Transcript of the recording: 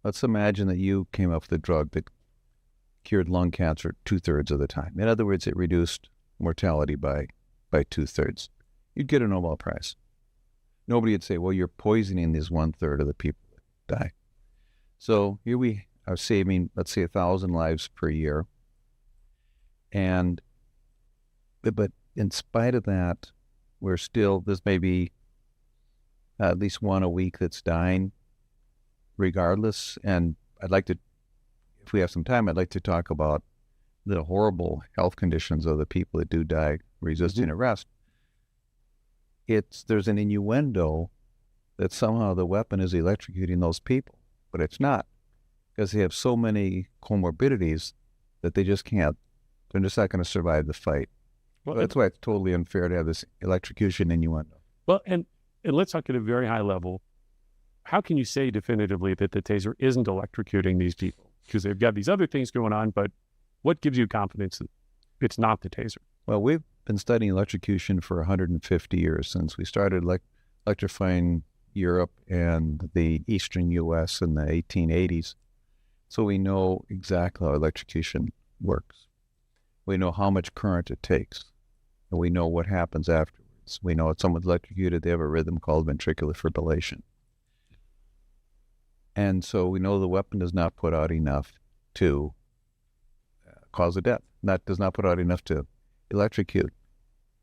let's imagine that you came up with a drug that cured lung cancer 2/3 of the time. In other words, it reduced mortality by 2/3. You'd get a Nobel Prize. Nobody would say, well, you're poisoning these 1/3 of the people that die. So here we are saving, let's say, 1,000 lives per year. But in spite of that, there's maybe at least one a week that's dying regardless. And if we have some time, I'd like to talk about the horrible health conditions of the people that do die resisting arrest. There's an innuendo that somehow the weapon is electrocuting those people, but it's not, because they have so many comorbidities that they're just not going to survive the fight. Well, that's why it's totally unfair to have this electrocution innuendo. Well, and let's talk at a very high level. How can you say definitively that the taser isn't electrocuting these people? Because they've got these other things going on, but what gives you confidence that it's not the taser? Well, we've been studying electrocution for 150 years, since we started electrifying Europe and the eastern U.S. in the 1880s. So we know exactly how electrocution works. We know how much current it takes, and we know what happens afterwards. We know if someone's electrocuted, they have a rhythm called ventricular fibrillation. And so we know the weapon does not put out enough to cause a death. That does not put out enough to electrocute.